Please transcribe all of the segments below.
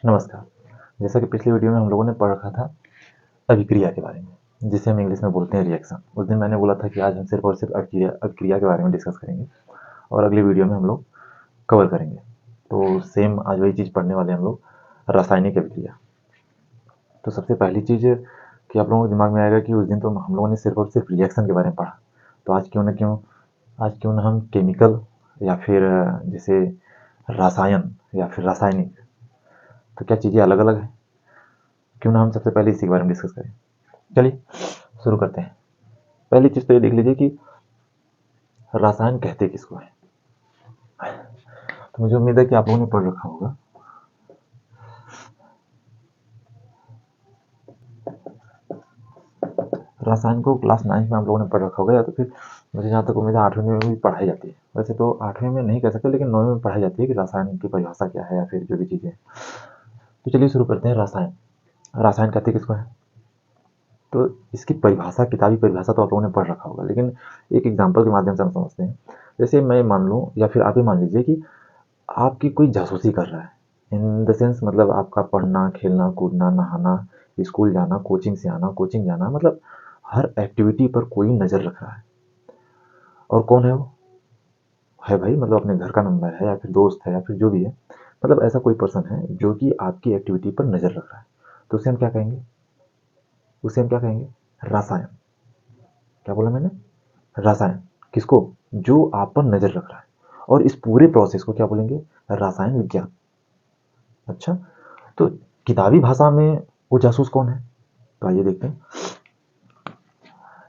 नमस्कार। जैसा कि पिछली वीडियो में हम लोगों ने पढ़ रखा था अभिक्रिया के बारे में, जिसे हम इंग्लिश में बोलते हैं रिएक्शन। उस दिन मैंने बोला था कि आज हम सिर्फ और सिर्फ अभिक्रिया के बारे में डिस्कस करेंगे और अगली वीडियो में हम लोग कवर करेंगे। तो सेम आज वही चीज़ पढ़ने वाले हैं हम लोग, रासायनिक अभिक्रिया। तो सबसे पहली चीज़ कि आप लोगों के दिमाग में आएगा कि उस दिन तो हम लोगों ने सिर्फ और सिर्फ रिएक्शन के बारे में पढ़ा, तो आज क्यों ना हम केमिकल या फिर जैसे रसायन या फिर रासायनिक, तो क्या चीज़ें अलग अलग हैं? क्यों ना हम सबसे पहले इसी के बारे में डिस्कस करें। चलिए शुरू करते हैं। पहली चीज़ तो ये देख लीजिए कि रसायन कहते किसको है। तो मुझे उम्मीद है कि आप लोगों ने पढ़ रखा होगा। रसायन को क्लास 9 में आप लोगों ने पढ़ रखा होगा, या तो फिर मुझे जहाँ तक उम्मीद है 8वीं में भी पढ़ाई जाती है। वैसे तो 8वीं में नहीं कह सकते, लेकिन 9वीं में पढ़ाई जाती है कि रसायन की परिभाषा क्या है या फिर जो भी चीज़ें। तो चलिए शुरू करते हैं। रसायन रसायन कहते किसको है? तो इसकी परिभाषा, किताबी परिभाषा तो आप लोगों ने पढ़ रखा होगा, लेकिन एक एग्जाम्पल के माध्यम से हम समझते हैं। जैसे मैं मान लूँ या फिर आप ही मान लीजिए कि आपकी कोई जासूसी कर रहा है। इन द सेंस मतलब आपका पढ़ना, खेलना, कूदना, नहाना, स्कूल जाना, कोचिंग से आना, कोचिंग जाना, मतलब हर एक्टिविटी पर कोई नज़र रख रहा है। और कौन है वो? है भाई, मतलब अपने घर का मेंबर है या फिर दोस्त है या फिर जो भी है, मतलब ऐसा कोई पर्सन है जो कि आपकी एक्टिविटी पर नज़र रख रहा है। तो उसे हम क्या कहेंगे? रसायन। क्या बोला मैंने? रसायन। किसको? जो आप पर नज़र रख रहा है। और इस पूरे प्रोसेस को क्या बोलेंगे? रसायन विज्ञान। अच्छा, तो किताबी भाषा में वो जासूस कौन है? तो आइए देखते हैं।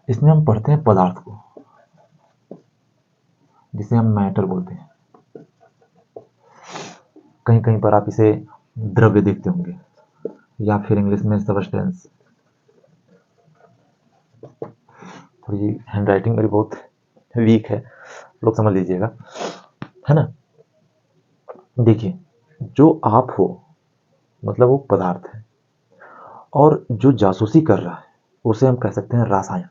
इसमें हम पढ़ते हैं पदार्थ को, जिसे हम मैटर बोलते हैं। कहीं कहीं पर आप इसे द्रव्य देखते होंगे, या फिर इंग्लिश में सब्सटेंस। थोड़ी हैंड राइटिंग मेरी बहुत वीक है, लोग समझ लीजिएगा, है ना। देखिए, जो आप हो मतलब वो पदार्थ है, और जो जासूसी कर रहा है उसे हम कह सकते हैं रसायन,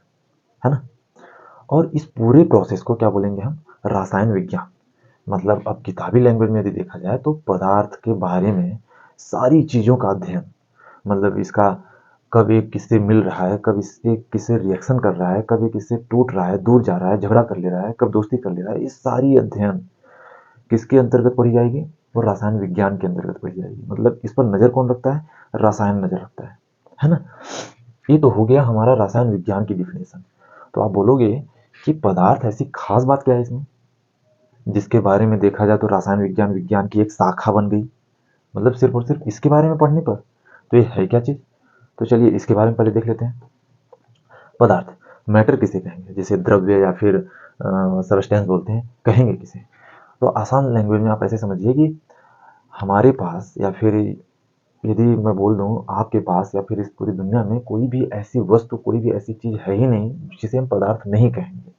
है ना। और इस पूरे प्रोसेस को क्या बोलेंगे हम? रसायन विज्ञान। मतलब अब किताबी लैंग्वेज में यदि देखा जाए तो पदार्थ के बारे में सारी चीज़ों का अध्ययन, मतलब इसका कब एक किससे मिल रहा है, कब इससे किससे रिएक्शन कर रहा है, कब ये किससे टूट रहा है, दूर जा रहा है, झगड़ा कर ले रहा है, कब दोस्ती कर ले रहा है, ये सारी अध्ययन किसके अंतर्गत पढ़ी जाएगी? वो रसायन विज्ञान के अंतर्गत पढ़ी जाएगी। मतलब इस पर नज़र कौन रखता है? रसायन नज़र रखता है ना। ये तो हो गया हमारा रसायन विज्ञान की डिफिनेशन। तो आप बोलोगे कि पदार्थ ऐसी खास बात क्या है इसमें, जिसके बारे में देखा जाए तो रसायन विज्ञान विज्ञान की एक शाखा बन गई, मतलब सिर्फ और सिर्फ इसके बारे में पढ़ने पर। तो ये है क्या चीज़? तो चलिए इसके बारे में पहले देख लेते हैं। पदार्थ, मैटर किसे कहेंगे? जैसे द्रव्य या फिर सब्सटेंस बोलते हैं, कहेंगे किसे? तो आसान लैंग्वेज में आप ऐसे समझिए कि हमारे पास, या फिर यदि मैं बोल दूँ आपके पास, या फिर इस पूरी दुनिया में कोई भी ऐसी वस्तु, कोई भी ऐसी चीज़ है ही नहीं जिसे हम पदार्थ नहीं कहेंगे,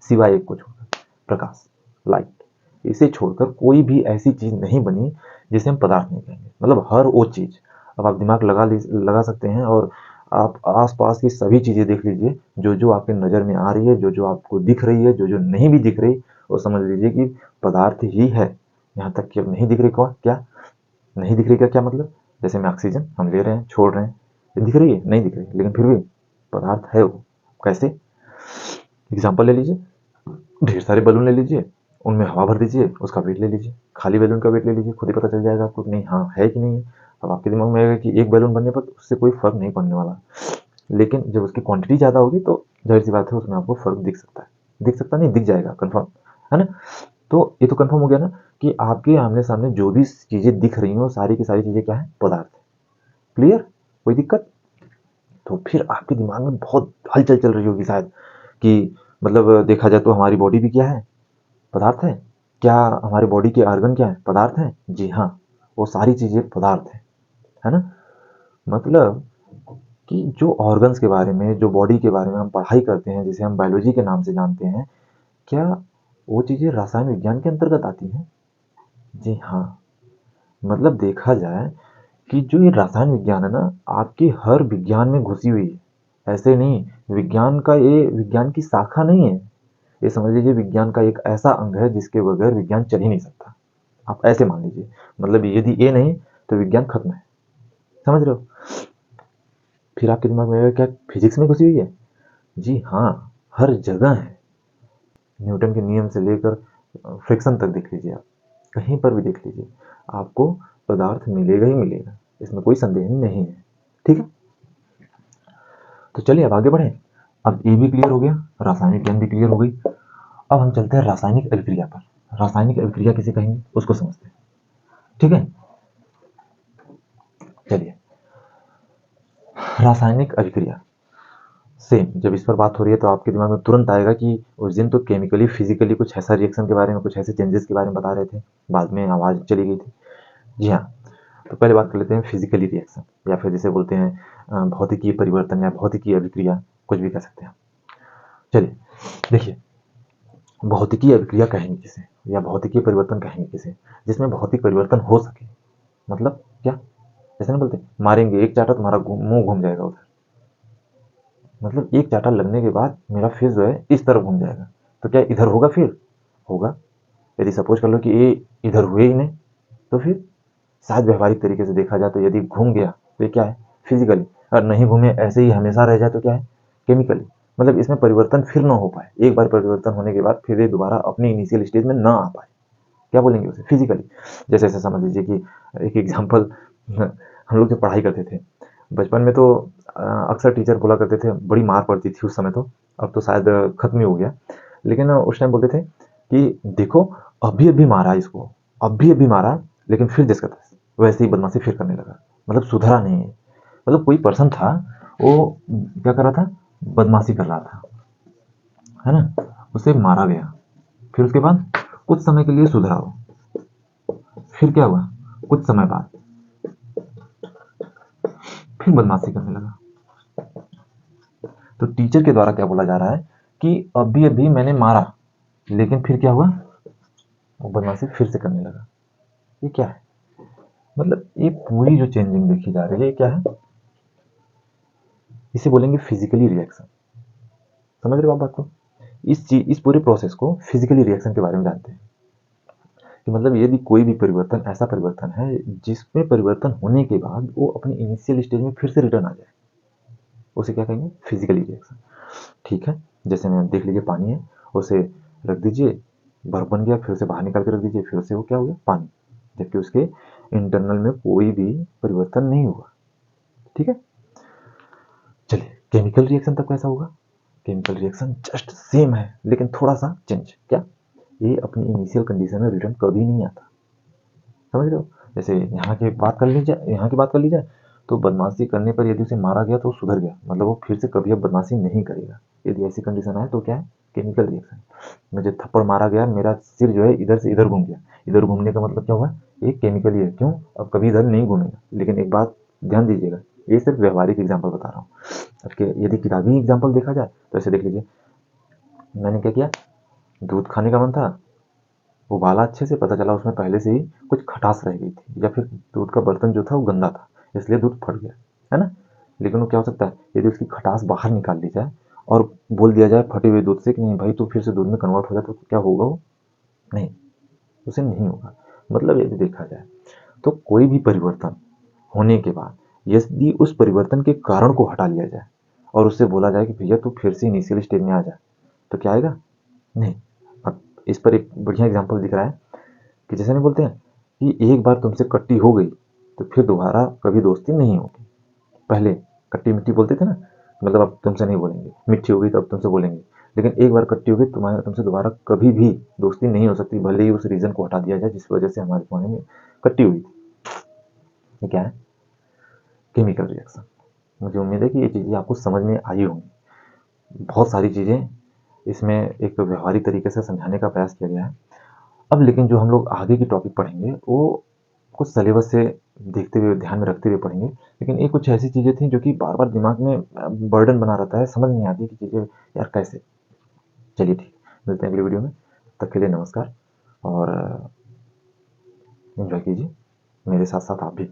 सिवाय एक को छोड़कर, प्रकाश, लाइट। इसे छोड़कर कोई भी ऐसी चीज़ नहीं बनी जिसे हम पदार्थ नहीं कहेंगे। मतलब हर वो चीज़, अब आप दिमाग लगा सकते हैं और आप आस-पास की सभी चीज़ें देख लीजिए, जो आपकी नज़र में आ रही है, जो आपको दिख रही है, जो नहीं भी दिख रही, वो समझ लीजिए कि पदार्थ ही है। यहाँ तक कि अब नहीं दिख रही क्या? नहीं दिख रही का क्या मतलब? जैसे में ऑक्सीजन हम ले रहे हैं, छोड़ रहे हैं, ये दिख रही है? नहीं दिख रही, लेकिन फिर भी पदार्थ है वो। कैसे? एग्जाम्पल ले लीजिए, ढेर सारे बलून ले लीजिए, उनमें हवा भर दीजिए, उसका वेट ले लीजिए, खाली बैलून का वेट ले लीजिए, खुद ही पता चल जाएगा आपको कि नहीं, हाँ है कि नहीं है। अब आपके दिमाग में आएगा कि एक बैलून बनने पर उससे कोई फर्क नहीं पड़ने वाला, लेकिन जब उसकी क्वांटिटी ज़्यादा होगी तो जाहिर सी बात है उसमें आपको फर्क दिख सकता है। दिख सकता नहीं, दिख जाएगा कंफर्म, है ना। तो ये तो कंफर्म हो गया ना कि आपके आमने सामने जो भी चीज़ें दिख रही हैं वो सारी की सारी चीज़ें क्या है? पदार्थ है। क्लियर? कोई दिक्कत? तो फिर आपके दिमाग में बहुत हलचल चल रही होगी शायद कि मतलब देखा जाए तो हमारी बॉडी भी क्या है? पदार्थ है। क्या हमारे बॉडी के ऑर्गन क्या है? पदार्थ है। जी हाँ, वो सारी चीज़ें पदार्थ है ना। मतलब कि जो ऑर्गन्स के बारे में, जो बॉडी के बारे में हम पढ़ाई करते हैं, जिसे हम बायोलॉजी के नाम से जानते हैं, क्या वो चीज़ें रसायन विज्ञान के अंतर्गत आती हैं? जी हाँ। मतलब देखा जाए कि जो ये रसायन विज्ञान है ना, आपके हर विज्ञान में घुसी हुई है। ऐसे नहीं, ये विज्ञान की शाखा नहीं है। ये समझ लीजिए विज्ञान का एक ऐसा अंग है जिसके बगैर विज्ञान चल ही नहीं सकता। आप ऐसे मान लीजिए, मतलब यदि ये नहीं तो विज्ञान खत्म है। समझ रहे हो? फिर आपके दिमाग में आएगा क्या फिजिक्स में घुसी हुई है? जी हाँ, हर जगह है। न्यूटन के नियम से लेकर फ्रिक्शन तक देख लीजिए आप, कहीं पर भी देख लीजिए, आपको पदार्थ मिलेगा ही मिलेगा, इसमें कोई संदेह नहीं है। ठीक है, तो चलिए अब आगे बढ़ें। अब ये भी क्लियर हो गया, रासायनिक ज्ञान भी क्लियर हो गई। अब हम चलते हैं रासायनिक अभिक्रिया पर। रासायनिक अभिक्रिया किसे कहेंगे उसको समझते हैं। ठीक है, चलिए रासायनिक अभिक्रिया सेम, जब इस पर बात हो रही है तो आपके दिमाग में तुरंत आएगा कि उस दिन तो केमिकली फिजिकली कुछ ऐसा रिएक्शन के बारे में, कुछ ऐसे चेंजेस के बारे में बता रहे थे, बाद में आवाज़ चली गई थी। जी हाँ, तो पहले बात कर लेते हैं फिजिकली रिएक्शन, या फिर जिसे बोलते हैं भौतिकीय परिवर्तन या भौतिकीय अभिक्रिया, कुछ भी कह सकते हैं। चलिए देखिए, भौतिकीय अभिक्रिया कहेंगे किसे, या भौतिकीय परिवर्तन कहेंगे किसे, जिसमें भौतिक परिवर्तन हो सके। मतलब क्या, जैसे ना बोलते मारेंगे एक चाटा तुम्हारा मुंह घूम जाएगा उधर, मतलब एक चाटा लगने के बाद मेरा फेस जो है इस तरफ घूम जाएगा, तो क्या इधर होगा? फिर होगा। यदि सपोज कर लो कि ये इधर हुए ही नहीं, तो फिर शायद व्यवहारिक तरीके से देखा जाए तो यदि घूम गया तो ये क्या है? फिजिकली। और नहीं घूमे ऐसे ही हमेशा रह जाए तो क्या है? केमिकली। मतलब इसमें परिवर्तन फिर ना हो पाए, एक बार परिवर्तन होने के बाद फिर ये दोबारा अपनी इनिशियल स्टेज में ना आ पाए, क्या बोलेंगे उसे? फिजिकली। जैसे ऐसे समझ लीजिए कि एक एग्जाम्पल, हम लोग जब पढ़ाई करते थे बचपन में तो अक्सर टीचर बोला करते थे, बड़ी मार पड़ती थी उस समय तो, अब तो शायद खत्म ही हो गया, लेकिन उस टाइम बोलते थे कि देखो अभी अभी मारा इसको, अभी अभी मारा, लेकिन फिर जिसका वैसे ही बदमाशी फिर करने लगा, मतलब सुधरा नहीं है। मतलब कोई पर्सन था, वो क्या कर रहा था? बदमाशी कर रहा था, है ना, उसे मारा गया, फिर उसके बाद कुछ समय के लिए सुधरा हो, फिर क्या हुआ? कुछ समय बाद फिर बदमाशी करने लगा। तो टीचर के द्वारा क्या बोला जा रहा है कि अभी अभी मैंने मारा, लेकिन फिर क्या हुआ? वो बदमाशी फिर से करने लगा। ये क्या है? मतलब ये पूरी जो चेंजिंग देखी जा रही है, ये क्या है? इसे बोलेंगे फिजिकली रिएक्शन। समझ रहे हो आप बात को? इस पूरे प्रोसेस को फिजिकली रिएक्शन के बारे में जानते हैं कि मतलब यदि कोई भी परिवर्तन ऐसा परिवर्तन है जिसमें परिवर्तन होने के बाद वो अपनी इनिशियल स्टेज में फिर से रिटर्न आ जाए, उसे क्या कहेंगे? Physically reaction. ठीक है, जैसे में देख लीजिए पानी है, उसे रख दीजिए, बर्फ बन गया, फिर उसे बाहर निकाल के रख दीजिए, फिर से वो क्या हो गया? पानी, जबकि उसके इंटरनल में कोई भी परिवर्तन नहीं हुआ। ठीक है, चलिए केमिकल रिएक्शन तब कैसा होगा? केमिकल रिएक्शन जस्ट सेम है, लेकिन थोड़ा सा चेंज। क्या? ये अपनी इनिशियल कंडीशन में रिटर्न कभी नहीं आता। समझ रहे हो? जैसे यहाँ की बात कर ली जाए तो बदमाशी करने पर यदि उसे मारा गया तो वो सुधर गया, मतलब वो फिर से कभी अब बदमाशी नहीं करेगा। यदि ऐसी कंडीशन आए तो क्या है? Chemical reaction. मुझे थप्पड़ मारा गया, मेरा सिर जो है इधर से इधर घूम गया, इधर घूमने का मतलब क्या हुआ? एक केमिकल ही है। क्यों? अब कभी इधर नहीं घूमेगा। लेकिन एक बात ध्यान दीजिएगा, ये सिर्फ व्यवहारिक एग्जाम्पल बता रहा हूँ। अब यदि किताबी एग्जाम्पल देखा जाए तो ऐसे देख लीजिए, मैंने क्या किया, दूध खाने का मन था, उबाला अच्छे से, पता चला उसमें पहले से ही कुछ खटास रह गई थी, या फिर दूध का बर्तन जो था वो गंदा था, इसलिए दूध फट गया, है ना। लेकिन वो क्या हो सकता है, यदि उसकी खटास बाहर निकाल ली जाए और बोल दिया जाए फटे हुए दूध से कि नहीं भाई तू फिर से दूध में कन्वर्ट हो जाए, तो क्या होगा? वो नहीं, उसे नहीं होगा। मतलब यदि देखा जाए तो कोई भी परिवर्तन होने के बाद यदि उस परिवर्तन के कारण को हटा लिया जाए और उससे बोला जाए कि भैया तू फिर से इनिशियल स्टेज में आ जा, तो क्या आएगा? नहीं। अब इस पर एक बढ़िया एग्जाम्पल दिख रहा है कि जैसे नहीं बोलते हैं कि एक बार तुमसे कट्टी हो गई तो फिर दोबारा कभी दोस्ती नहीं होगी। पहले कट्टी मिट्टी बोलते थे ना, मतलब अब तुमसे नहीं बोलेंगे, मिट्टी हो गई तो अब तुमसे बोलेंगे, लेकिन एक बार कट्टी हो गई तुमसे दोबारा कभी भी दोस्ती नहीं हो सकती, भले ही उस रीजन को हटा दिया जाए जिस वजह से हमारे तुम्हारे में कट्टी हुई थी। ये क्या है? Chemical reaction. मुझे उम्मीद है कि ये चीज़ें आपको समझ में आई होंगी। बहुत सारी चीज़ें इसमें एक व्यवहारिक तरीके से समझाने का प्रयास किया गया है। अब लेकिन जो हम लोग आगे की टॉपिक पढ़ेंगे वो कुछ सिलेबस से देखते हुए, ध्यान में रखते हुए पढ़ेंगे, लेकिन ये कुछ ऐसी चीज़ें थी जो कि बार बार दिमाग में बर्डन बना रहता है, समझ नहीं आती कि चीज़ें यार कैसे। चलिए ठीक, मिलते हैं अगली वीडियो में, तब के लिए नमस्कार और एंजॉय कीजिए मेरे साथ साथ आप भी।